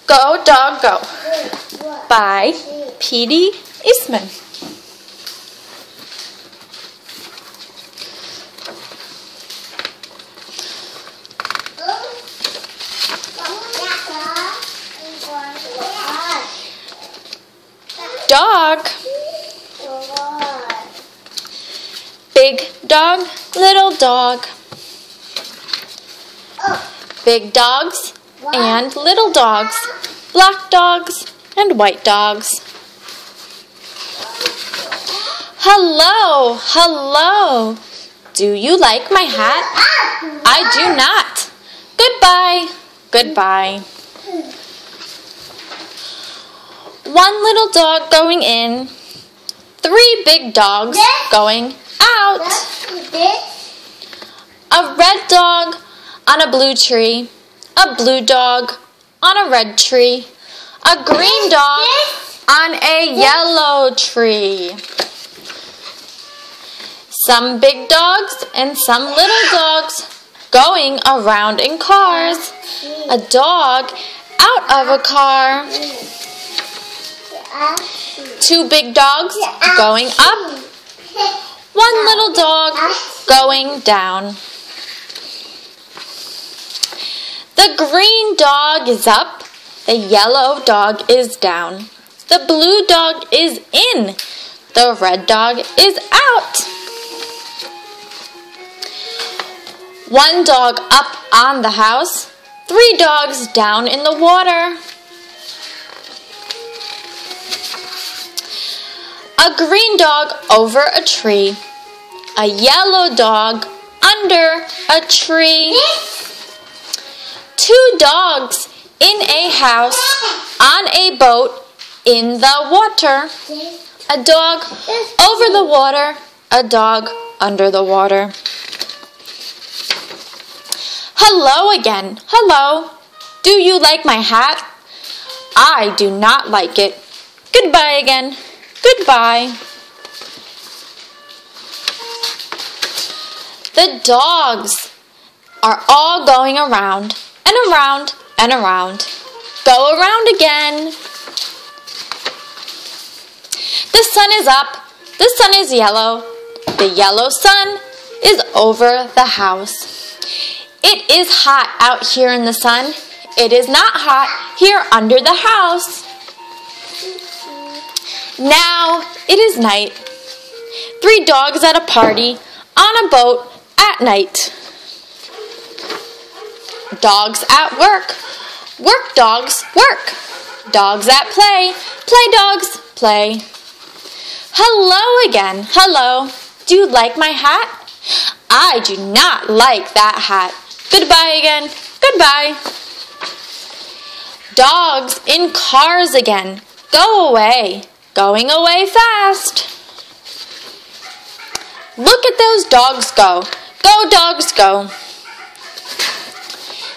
Go, Dog, Go by P.D. Eastman. Dog. Big dog, little dog. Big dogs and little dogs. Black dogs and white dogs. Hello, hello. Do you like my hat? I do not. Goodbye, goodbye. One little dog going in. 3 big dogs going out. A red dog on a blue tree. A blue dog on a red tree. A green dog on a yellow tree. Some big dogs and some little dogs going around in cars. A dog out of a car. 2 big dogs going up. 1 little dog going down. The green dog is up. The yellow dog is down. The blue dog is in. The red dog is out. 1 dog up on the house. 3 dogs down in the water. A green dog over a tree. A yellow dog under a tree. 2 dogs in a house, on a boat, in the water. A dog over the water, a dog under the water. Hello again. Hello. Do you like my hat? I do not like it. Goodbye again. Goodbye. The dogs are all going around and around and around. Go around again. The sun is up. The sun is yellow. The yellow sun is over the house. It is hot out here in the sun. It is not hot here under the house. Now it is night. 3 dogs at a party on a boat at night. Dogs at work. Work dogs work. Dogs at play. Play dogs play. Hello again. Hello. Do you like my hat? I do not like that hat. Goodbye again. Goodbye. Dogs in cars again. Go away. Going away fast. Look at those dogs go. Go, dogs, go.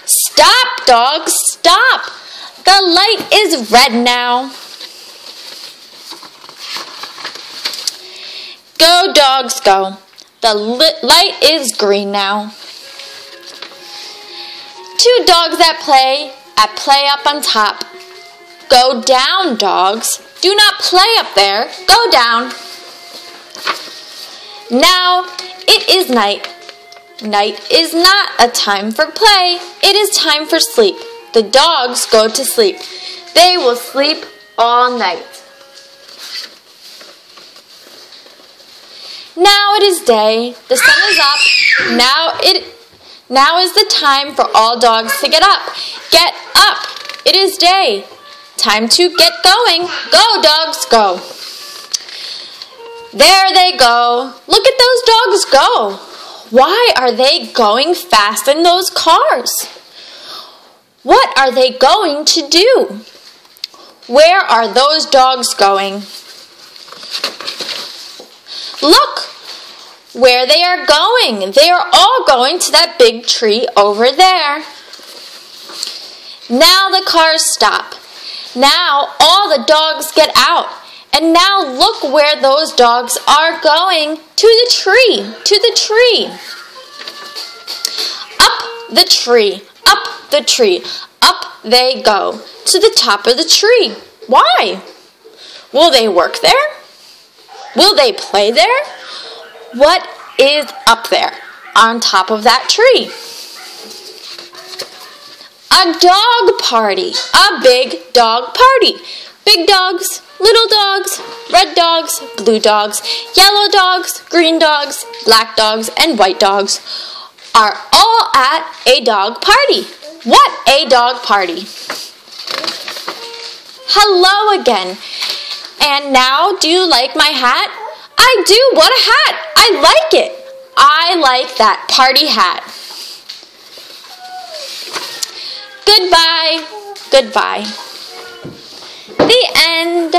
Stop, dogs, stop. The light is red now. Go, dogs, go. The light is green now. 2 dogs at play up on top. Go down, dogs. Do not play up there. Go down. Now it is night. Night is not a time for play. It is time for sleep. The dogs go to sleep. They will sleep all night. Now it is day. The sun is up. Now is the time for all dogs to get up. Get up. It is day. Time to get going. Go, dogs, go. There they go. Look at those dogs go. Why are they going fast in those cars? What are they going to do? Where are those dogs going? Look where they are going. They are all going to that big tree over there. Now the cars stop. Now all the dogs get out. And now look where those dogs are going. To the tree. To the tree. Up the tree. Up the tree. Up they go to the top of the tree. Why? Will they work there? Will they play there? What is up there on top of that tree? A dog party. A big dog party. Big dogs, little dogs, red dogs, blue dogs, yellow dogs, green dogs, black dogs, and white dogs are all at a dog party. What a dog party. Hello again. And now, do you like my hat? I do. What a hat. I like it. I like that party hat. Goodbye. Goodbye. The end.